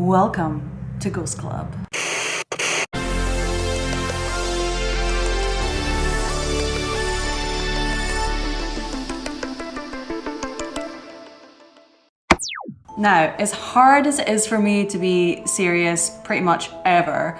Welcome to Ghost Club. Now, as hard as it is for me to be serious pretty much ever,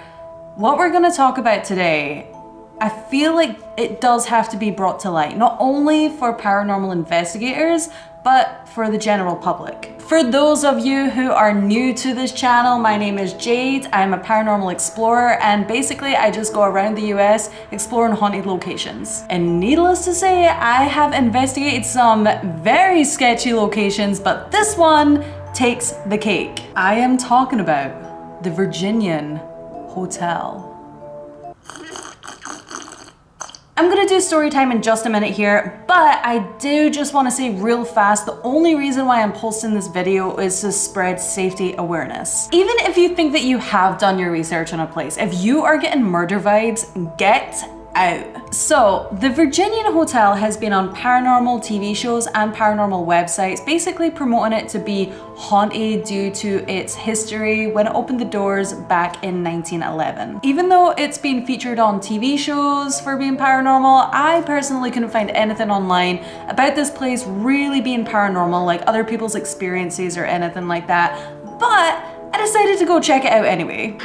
what we're going to talk about today, I feel like it does have to be brought to light, not only for paranormal investigators, but for the general public. For those of you who are new to this channel, my name is Jade. I'm a paranormal explorer, and basically I just go around the US exploring haunted locations. And needless to say, I have investigated some very sketchy locations, but this one takes the cake. I am talking about the Virginan Hotel. I'm gonna do story time in just a minute here, but I do just want to say real fast, the only reason why I'm posting this video is to spread safety awareness. Even if you think that you have done your research on a place, if you are getting murder vibes, get out. So the Virginan Hotel has been on paranormal TV shows and paranormal websites, basically promoting it to be haunted due to its history when it opened the doors back in 1911. Even though it's been featured on TV shows for being paranormal, I personally couldn't find anything online about this place really being paranormal, like other people's experiences or anything like that, but I decided to go check it out anyway.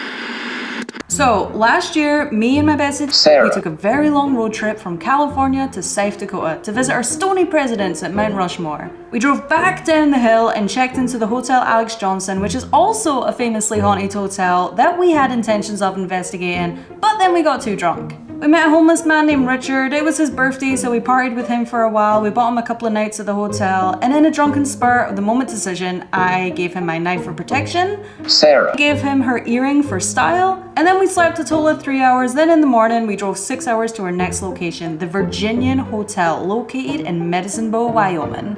So last year, me and my bestie Sarah, we took a very long road trip from California to South Dakota to visit our stony presidents at Mount Rushmore. We drove back down the hill and checked into the Hotel Alex Johnson, which is also a famously haunted hotel that we had intentions of investigating, but then we got too drunk. We met a homeless man named Richard. It was his birthday, so we partied with him for a while. We bought him a couple of nights at the hotel, and in a drunken spur of the moment decision, I gave him my knife for protection. Sarah gave him her earring for style, and then we slept a total of 3 hours. Then in the morning, we drove 6 hours to our next location, the Virginan Hotel, located in Medicine Bow, Wyoming.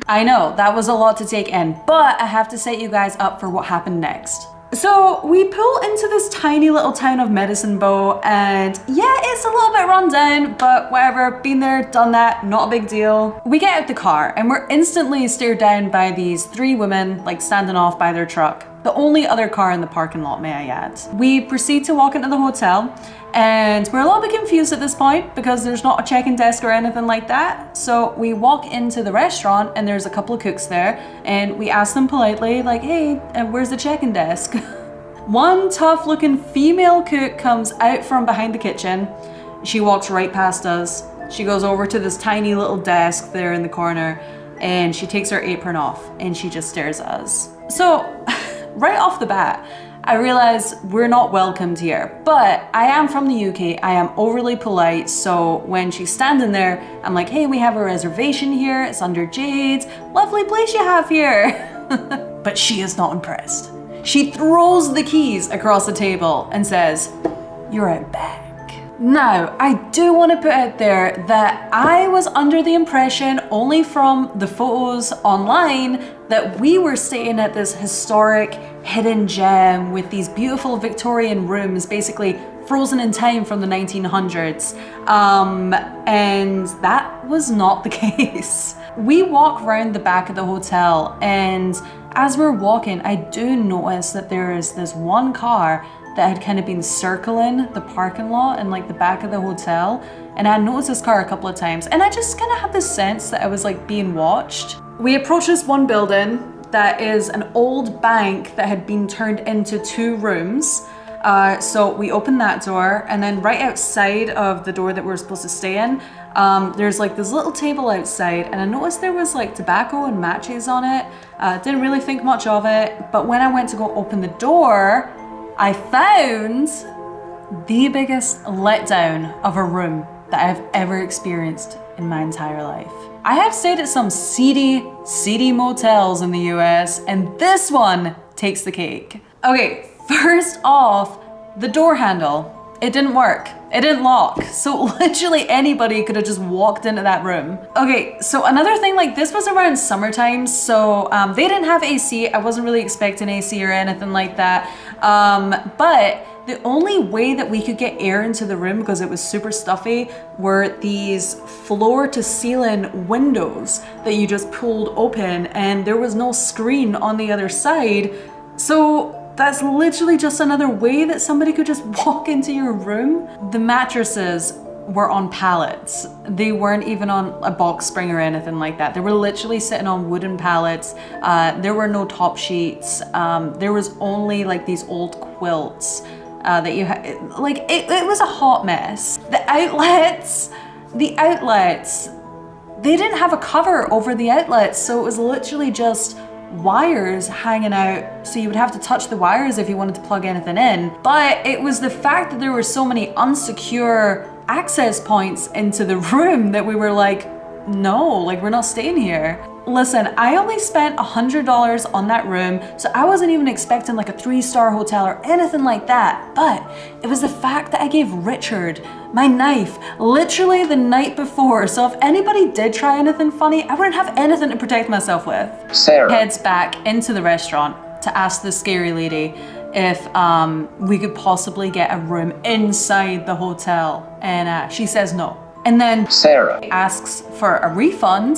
I know, that was a lot to take in, but I have to set you guys up for what happened next. So we pull into this tiny little town of Medicine Bow, and yeah, it's a little bit run down, but whatever, been there, done that, not a big deal. We get out the car and we're instantly stared down by these three women, like standing off by their truck. The only other car in the parking lot, may I add. We proceed to walk into the hotel, and we're a little bit confused at this point because there's not a check-in desk or anything like that. So we walk into the restaurant and there's a couple of cooks there, and we ask them politely, like, hey, where's the check-in desk? One tough looking female cook comes out from behind the kitchen. She walks right past us. She goes over to this tiny little desk there in the corner, and she takes her apron off and she just stares at us. So right off the bat, I realize we're not welcomed here, but I am from the UK, I am overly polite, so when she's standing there, I'm like, hey, we have a reservation here, it's under Jade's, lovely place you have here. But she is not impressed. She throws the keys across the table and says, you're out back. Now, I do want to put out there that I was under the impression, only from the photos online, that we were staying at this historic hidden gem with these beautiful Victorian rooms, basically frozen in time from the 1900s. And that was not the case. We walk around the back of the hotel, and as we're walking, I do notice that there is this one car that had kind of been circling the parking lot and like the back of the hotel. And I noticed this car a couple of times, and I just kind of had this sense that I was like being watched. We approached this one building that is an old bank that had been turned into 2 rooms. So we opened that door, and then right outside of the door that we're supposed to stay in, there's like this little table outside, and I noticed there was like tobacco and matches on it. Didn't really think much of it, but when I went to go open the door, I found the biggest letdown of a room that I've ever experienced in my entire life. I have stayed at some seedy motels in the US, and this one takes the cake. Okay, first off, the door handle. It didn't work. It didn't lock. So literally anybody could have just walked into that room. Okay, so another thing, like this was around summertime, so they didn't have AC. I wasn't really expecting AC or anything like that. But the only way that we could get air into the room, because it was super stuffy, were these floor to ceiling windows that you just pulled open, and there was no screen on the other side. So that's literally just another way that somebody could just walk into your room. The mattresses were on pallets. They weren't even on a box spring or anything like that. They were literally sitting on wooden pallets. There were no top sheets. There was only like these old quilts that you had. Like it was a hot mess. The outlets, they didn't have a cover over the outlets, so it was literally just wires hanging out, so you would have to touch the wires if you wanted to plug anything in. But it was the fact that there were so many unsecure access points into the room that we were like, no, like we're not staying here. Listen, I only spent $100 on that room, so I wasn't even expecting like a 3-star hotel or anything like that. But it was the fact that I gave Richard my knife literally the night before, so if anybody did try anything funny, I wouldn't have anything to protect myself with. Sarah heads back into the restaurant to ask the scary lady if we could possibly get a room inside the hotel, and she says no. And then Sarah asks for a refund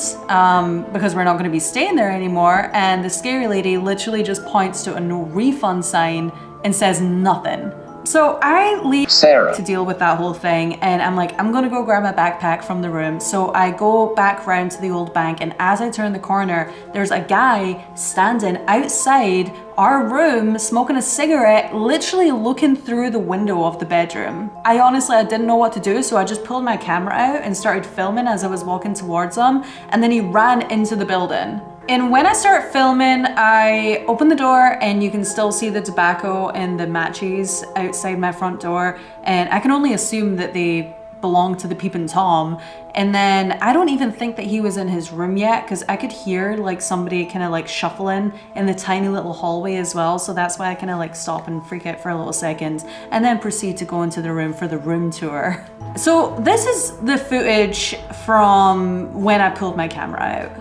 because we're not going to be staying there anymore, and the scary lady literally just points to a no refund sign and says nothing. So I leave Sarah to deal with that whole thing, and I'm like, I'm gonna go grab my backpack from the room. So I go back round to the old bank, and as I turn the corner, there's a guy standing outside our room smoking a cigarette, literally looking through the window of the bedroom. I didn't know what to do, so I just pulled my camera out and started filming as I was walking towards him, and then he ran into the building. And when I start filming, I open the door and you can still see the tobacco and the matches outside my front door. And I can only assume that they belong to the Peepin' Tom. And then I don't even think that he was in his room yet, because I could hear like somebody kind of like shuffling in the tiny little hallway as well. So that's why I kind of like stop and freak out for a little second and then proceed to go into the room for the room tour. So this is the footage from when I pulled my camera out.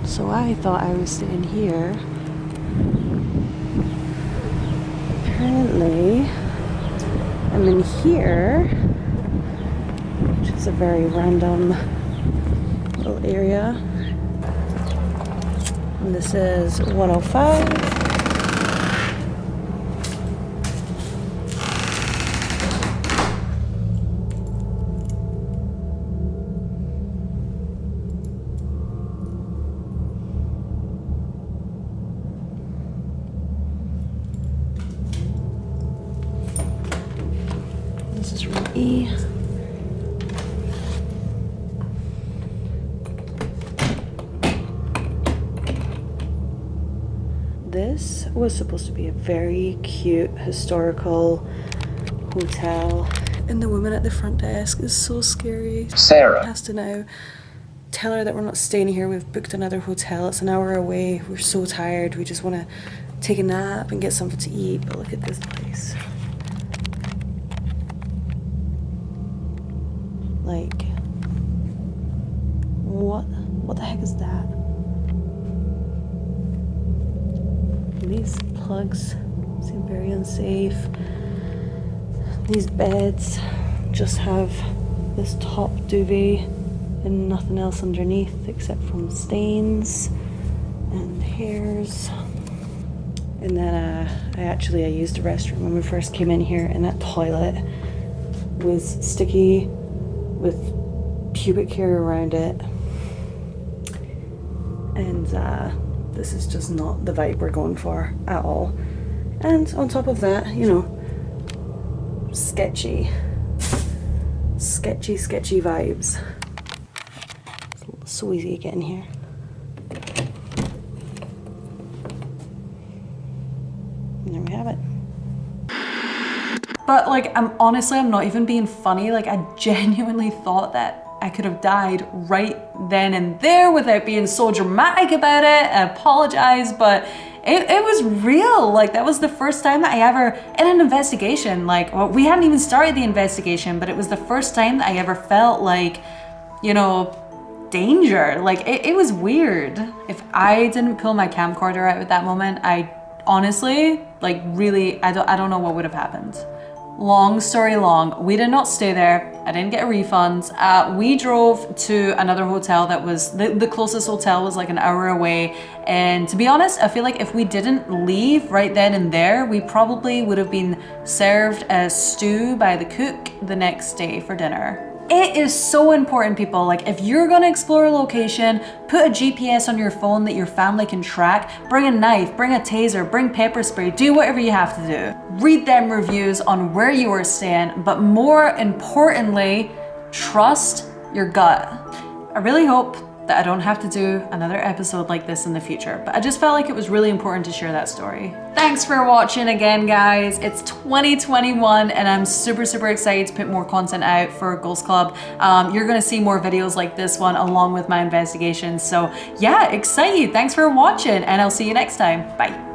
So I thought I was sitting here. Apparently, I'm in here, which is a very random little area. And this is 105. This is room E. This was supposed to be a very cute historical hotel, and the woman at the front desk is so scary. Sarah has to now tell her that we're not staying here. We've booked another hotel. It's an hour away. We're so tired. We just want to take a nap and get something to eat. But look at this place. Like, what the heck is that? These plugs seem very unsafe. These beds just have this top duvet and nothing else underneath except from stains and hairs. And then I used the restroom when we first came in here, and that toilet was sticky with pubic hair around it. And this is just not the vibe we're going for at all. And on top of that, you know, sketchy vibes. It's so easy to get in here. And there we have it. But like, I'm not even being funny. Like, I genuinely thought that I could have died right then and there without being so dramatic about it. I apologize, but it was real. Like, that was the first time that I ever, in an investigation, like, well, we hadn't even started the investigation, but it was the first time that I ever felt like, you know, danger. Like, it was weird. If I didn't pull my camcorder out at that moment, I honestly, like, really, I don't know what would have happened. Long story long, we did not stay there. I didn't get a refund. We drove to another hotel that was, the closest hotel was like an hour away. And to be honest, I feel like if we didn't leave right then and there, we probably would have been served a stew by the cook the next day for dinner. It is so important, people. Like, if you're gonna explore a location, put a GPS on your phone that your family can track, bring a knife, bring a taser, bring pepper spray, do whatever you have to do. Read them reviews on where you are staying, but more importantly, trust your gut. I really hope that I don't have to do another episode like this in the future, but I just felt like it was really important to share that story. Thanks for watching again, guys. It's 2021 and I'm super excited to put more content out for Ghost Club. You're gonna see more videos like this one along with my investigations. So yeah, excited. Thanks for watching and I'll see you next time. Bye.